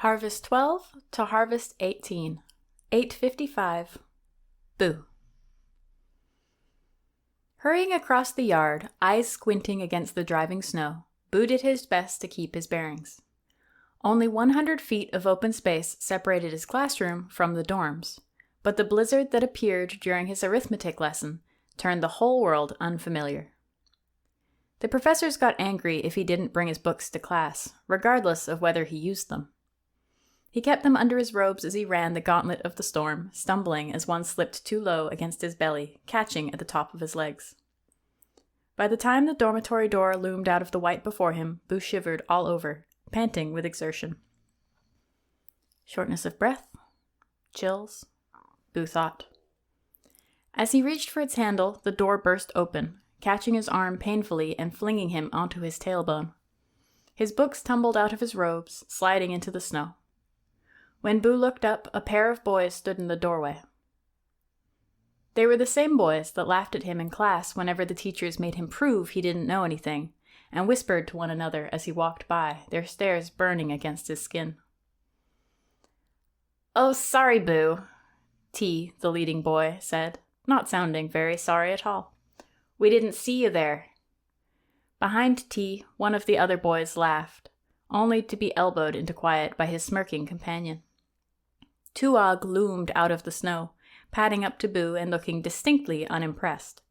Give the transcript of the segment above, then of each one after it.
Harvest 12 to Harvest 18, 8:55. Boo. Hurrying across the yard, eyes squinting against the driving snow, Boo did his best to keep his bearings. Only 100 feet of open space separated his classroom from the dorms, but the blizzard that appeared during his arithmetic lesson turned the whole world unfamiliar. The professors got angry if he didn't bring his books to class, regardless of whether he used them. He kept them under his robes as he ran the gauntlet of the storm, stumbling as one slipped too low against his belly, catching at the top of his legs. By the time the dormitory door loomed out of the white before him, Boo shivered all over, panting with exertion. Shortness of breath? Chills? Boo thought. As he reached for its handle, the door burst open, catching his arm painfully and flinging him onto his tailbone. His books tumbled out of his robes, sliding into the snow. When Boo looked up, a pair of boys stood in the doorway. They were the same boys that laughed at him in class whenever the teachers made him prove he didn't know anything, and whispered to one another as he walked by, their stares burning against his skin. "Oh, sorry, Boo," T, the leading boy, said, not sounding very sorry at all. "We didn't see you there." Behind T, one of the other boys laughed, only to be elbowed into quiet by his smirking companion. Tuog loomed out of the snow, padding up to Boo and looking distinctly unimpressed.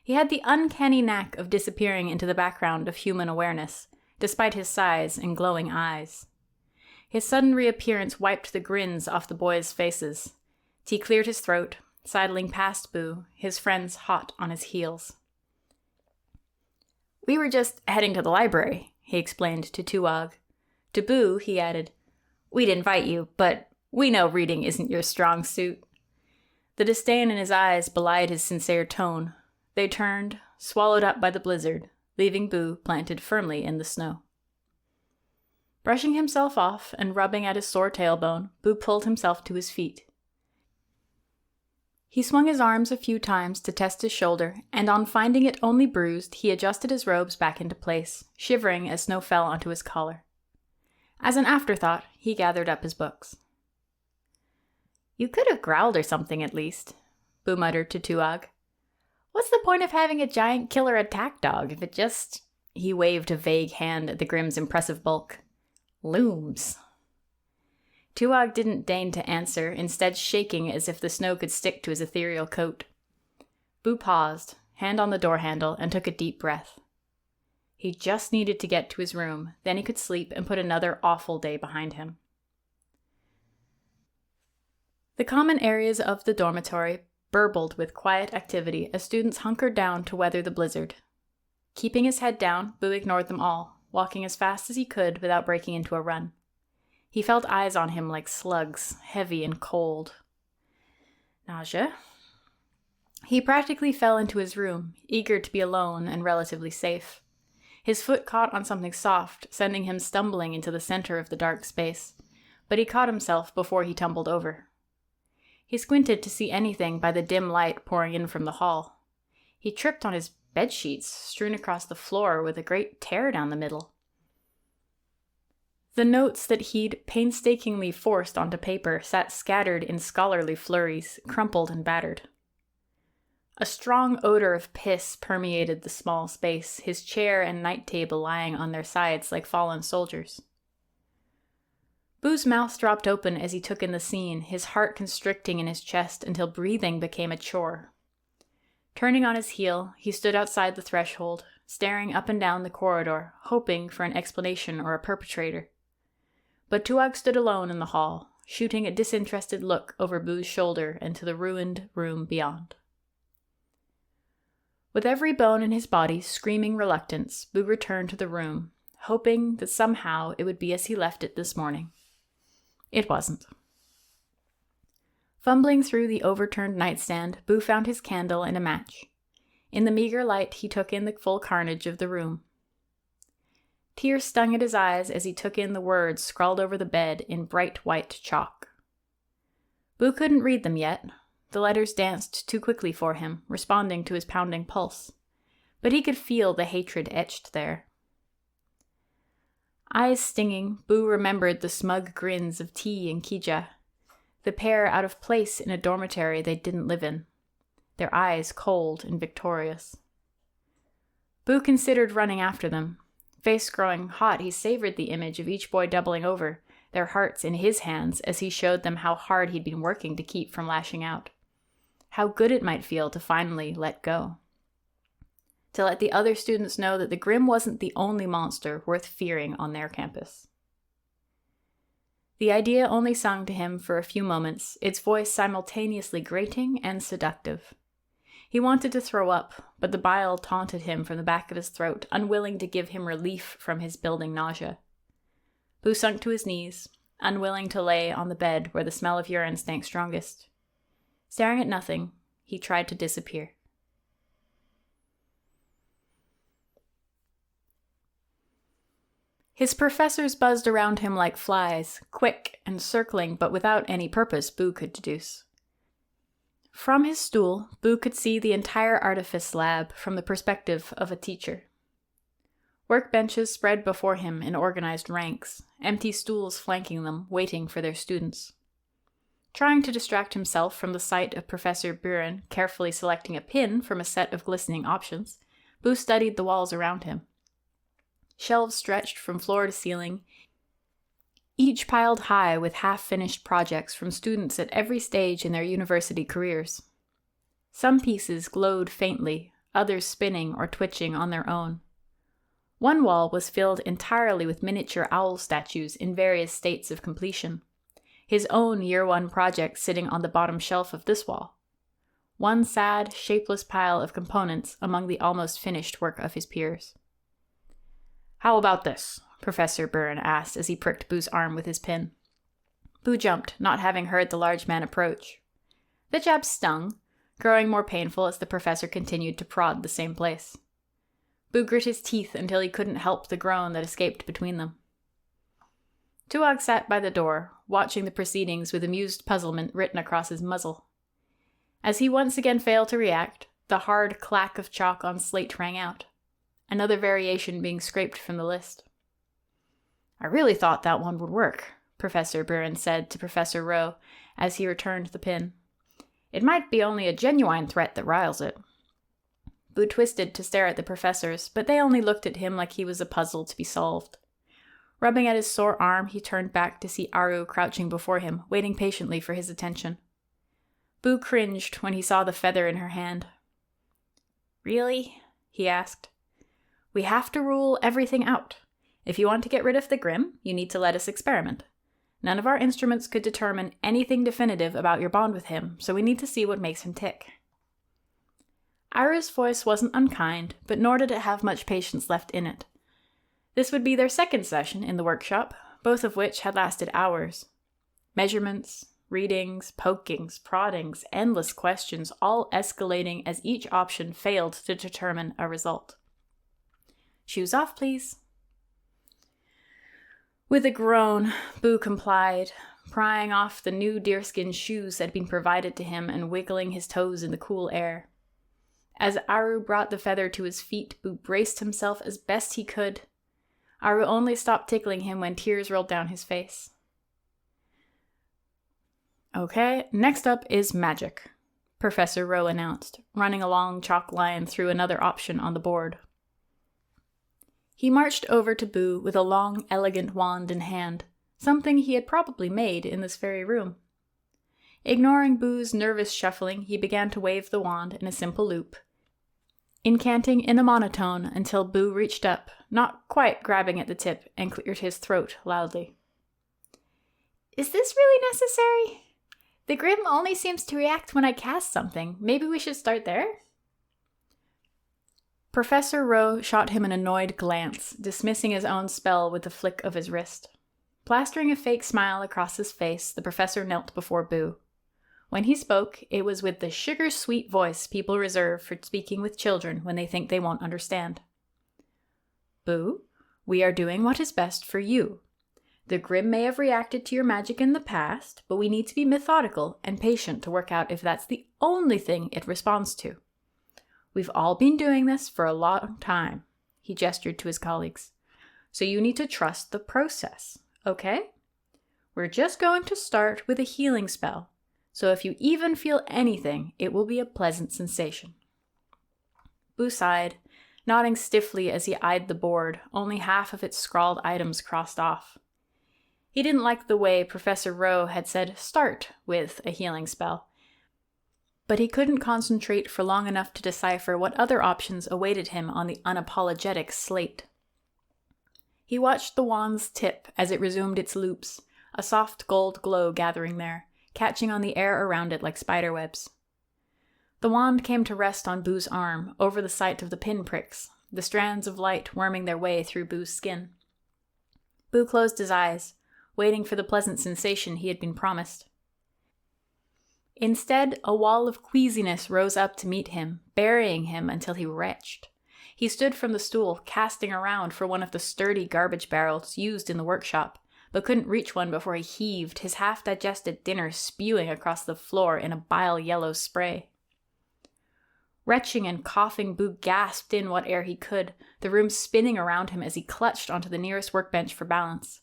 He had the uncanny knack of disappearing into the background of human awareness, despite his size and glowing eyes. His sudden reappearance wiped the grins off the boys' faces. T cleared his throat, sidling past Boo, his friends hot on his heels. "We were just heading to the library," he explained to Tuog. To Boo, he added, "We'd invite you, but we know reading isn't your strong suit." The disdain in his eyes belied his sincere tone. They turned, swallowed up by the blizzard, leaving Boo planted firmly in the snow. Brushing himself off and rubbing at his sore tailbone, Boo pulled himself to his feet. He swung his arms a few times to test his shoulder, and on finding it only bruised, he adjusted his robes back into place, shivering as snow fell onto his collar. As an afterthought, he gathered up his books. "You could have growled or something at least," Boo muttered to Tuog. "What's the point of having a giant killer attack dog if it just—" He waved a vague hand at the Grimm's impressive bulk. "Looms." Tuog didn't deign to answer, instead shaking as if the snow could stick to his ethereal coat. Boo paused, hand on the door handle, and took a deep breath. He just needed to get to his room, then he could sleep and put another awful day behind him. The common areas of the dormitory burbled with quiet activity as students hunkered down to weather the blizzard. Keeping his head down, Boo ignored them all, walking as fast as he could without breaking into a run. He felt eyes on him like slugs, heavy and cold. Nausea. He practically fell into his room, eager to be alone and relatively safe. His foot caught on something soft, sending him stumbling into the center of the dark space, but he caught himself before he tumbled over. He squinted to see anything by the dim light pouring in from the hall. He tripped on his bedsheets, strewn across the floor with a great tear down the middle. The notes that he'd painstakingly forced onto paper sat scattered in scholarly flurries, crumpled and battered. A strong odor of piss permeated the small space, his chair and night table lying on their sides like fallen soldiers. Boo's mouth dropped open as he took in the scene, his heart constricting in his chest until breathing became a chore. Turning on his heel, he stood outside the threshold, staring up and down the corridor, hoping for an explanation or a perpetrator. But Tuog stood alone in the hall, shooting a disinterested look over Boo's shoulder and to the ruined room beyond. With every bone in his body screaming reluctance, Boo returned to the room, hoping that somehow it would be as he left it this morning. It wasn't. Fumbling through the overturned nightstand, Boo found his candle and a match. In the meager light, he took in the full carnage of the room. Tears stung at his eyes as he took in the words scrawled over the bed in bright white chalk. Boo couldn't read them yet. The letters danced too quickly for him, responding to his pounding pulse. But he could feel the hatred etched there. Eyes stinging, Boo remembered the smug grins of T and Kija, the pair out of place in a dormitory they didn't live in, their eyes cold and victorious. Boo considered running after them. Face growing hot, he savored the image of each boy doubling over, their hearts in his hands as he showed them how hard he'd been working to keep from lashing out. How good it might feel to finally let go. To let the other students know that the Grimm wasn't the only monster worth fearing on their campus. The idea only sung to him for a few moments, its voice simultaneously grating and seductive. He wanted to throw up, but the bile taunted him from the back of his throat, unwilling to give him relief from his building nausea. Boo sunk to his knees, unwilling to lay on the bed where the smell of urine stank strongest. Staring at nothing, he tried to disappear. His professors buzzed around him like flies, quick and circling, but without any purpose Boo could deduce. From his stool, Boo could see the entire artifice lab from the perspective of a teacher. Workbenches spread before him in organized ranks, empty stools flanking them, waiting for their students. Trying to distract himself from the sight of Professor Buren carefully selecting a pin from a set of glistening options, Boo studied the walls around him. Shelves stretched from floor to ceiling, each piled high with half-finished projects from students at every stage in their university careers. Some pieces glowed faintly, others spinning or twitching on their own. One wall was filled entirely with miniature owl statues in various states of completion, his own Year 1 project sitting on the bottom shelf of this wall. One sad, shapeless pile of components among the almost finished work of his peers. "How about this?" Professor Buren asked as he pricked Boo's arm with his pin. Boo jumped, not having heard the large man approach. The jab stung, growing more painful as the professor continued to prod the same place. Boo grit his teeth until he couldn't help the groan that escaped between them. Tuog sat by the door, watching the proceedings with amused puzzlement written across his muzzle. As he once again failed to react, the hard clack of chalk on slate rang out, another variation being scraped from the list. "I really thought that one would work," Professor Buren said to Professor Rowe as he returned the pin. "It might be only a genuine threat that riles it." Boo twisted to stare at the professors, but they only looked at him like he was a puzzle to be solved. Rubbing at his sore arm, he turned back to see Aru crouching before him, waiting patiently for his attention. Boo cringed when he saw the feather in her hand. "Really?" he asked. "We have to rule everything out. If you want to get rid of the Grimm, you need to let us experiment. None of our instruments could determine anything definitive about your bond with him, so we need to see what makes him tick." Aru's voice wasn't unkind, but nor did it have much patience left in it. This would be their second session in the workshop, both of which had lasted hours. Measurements, readings, pokings, proddings, endless questions, all escalating as each option failed to determine a result. "Shoes off, please." With a groan, Boo complied, prying off the new deerskin shoes that had been provided to him and wiggling his toes in the cool air. As Aru brought the feather to his feet, Boo braced himself as best he could. Aru only stopped tickling him when tears rolled down his face. "Okay, next up is magic," Professor Rowe announced, running a long chalk line through another option on the board. He marched over to Boo with a long, elegant wand in hand, something he had probably made in this very room. Ignoring Boo's nervous shuffling, he began to wave the wand in a simple loop, incanting in a monotone until Boo reached up, not quite grabbing at the tip, and cleared his throat loudly. "Is this really necessary? The Grimm only seems to react when I cast something. Maybe we should start there?" Professor Rowe shot him an annoyed glance, dismissing his own spell with a flick of his wrist. Plastering a fake smile across his face, the professor knelt before Boo. When he spoke, it was with the sugar-sweet voice people reserve for speaking with children when they think they won't understand. "Boo, we are doing what is best for you. The Grimm may have reacted to your magic in the past, but we need to be methodical and patient to work out if that's the only thing it responds to. We've all been doing this for a long time," he gestured to his colleagues. So you need to trust the process, okay? We're just going to start with a healing spell. So if you even feel anything, it will be a pleasant sensation. Boo sighed, nodding stiffly as he eyed the board, only half of its scrawled items crossed off. He didn't like the way Professor Rowe had said start with a healing spell, but he couldn't concentrate for long enough to decipher what other options awaited him on the unapologetic slate. He watched the wand's tip as it resumed its loops, a soft gold glow gathering there, catching on the air around it like spiderwebs. The wand came to rest on Boo's arm, over the site of the pinpricks, the strands of light worming their way through Boo's skin. Boo closed his eyes, waiting for the pleasant sensation he had been promised. Instead, a wall of queasiness rose up to meet him, burying him until he retched. He stood from the stool, casting around for one of the sturdy garbage barrels used in the workshop, but couldn't reach one before he heaved, his half-digested dinner spewing across the floor in a bile-yellow spray. Retching and coughing, Boo gasped in what air he could, the room spinning around him as he clutched onto the nearest workbench for balance.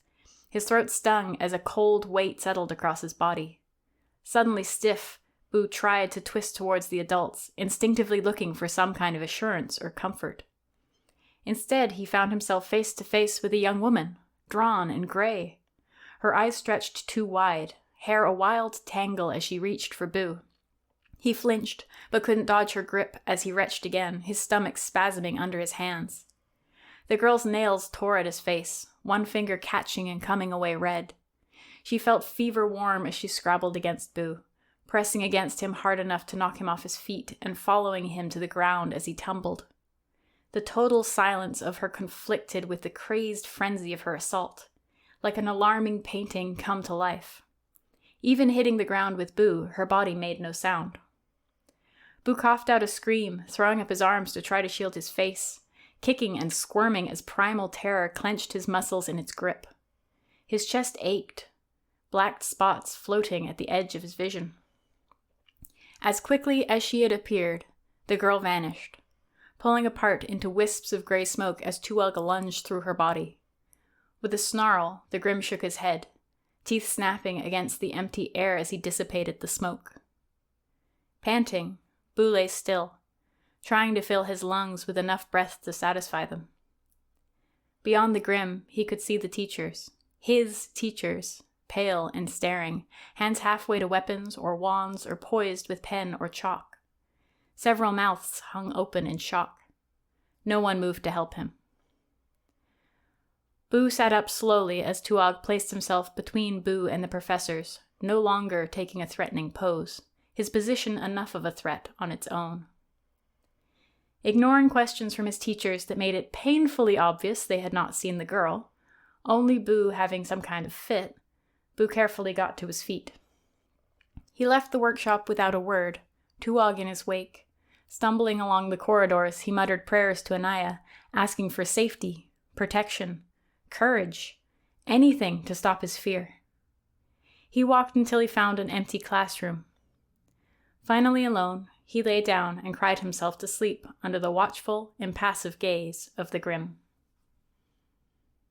His throat stung as a cold weight settled across his body. Suddenly stiff, Boo tried to twist towards the adults, instinctively looking for some kind of assurance or comfort. Instead, he found himself face to face with a young woman, drawn and gray. Her eyes stretched too wide, hair a wild tangle as she reached for Boo. He flinched, but couldn't dodge her grip as he retched again, his stomach spasming under his hands. The girl's nails tore at his face, one finger catching and coming away red. She felt fever-warm as she scrabbled against Boo, pressing against him hard enough to knock him off his feet and following him to the ground as he tumbled. The total silence of her conflicted with the crazed frenzy of her assault, like an alarming painting come to life. Even hitting the ground with Boo, her body made no sound. Boo coughed out a scream, throwing up his arms to try to shield his face, kicking and squirming as primal terror clenched his muscles in its grip. His chest ached, black spots floating at the edge of his vision. As quickly as she had appeared, the girl vanished, pulling apart into wisps of gray smoke as Tuog lunged through her body. With a snarl, the Grimm shook his head, teeth snapping against the empty air as he dissipated the smoke. Panting, Boo lay still, trying to fill his lungs with enough breath to satisfy them. Beyond the Grimm, he could see the teachers, his teachers, pale and staring, hands halfway to weapons or wands or poised with pen or chalk. Several mouths hung open in shock. No one moved to help him. Boo sat up slowly as Tuog placed himself between Boo and the professors, no longer taking a threatening pose, his position enough of a threat on its own. Ignoring questions from his teachers that made it painfully obvious they had not seen the girl, only Boo having some kind of fit, Boo carefully got to his feet. He left the workshop without a word, Tuog in his wake. Stumbling along the corridors, he muttered prayers to Anaya, asking for safety, protection, courage, anything to stop his fear. He walked until he found an empty classroom. Finally alone, he lay down and cried himself to sleep under the watchful, impassive gaze of the Grimm.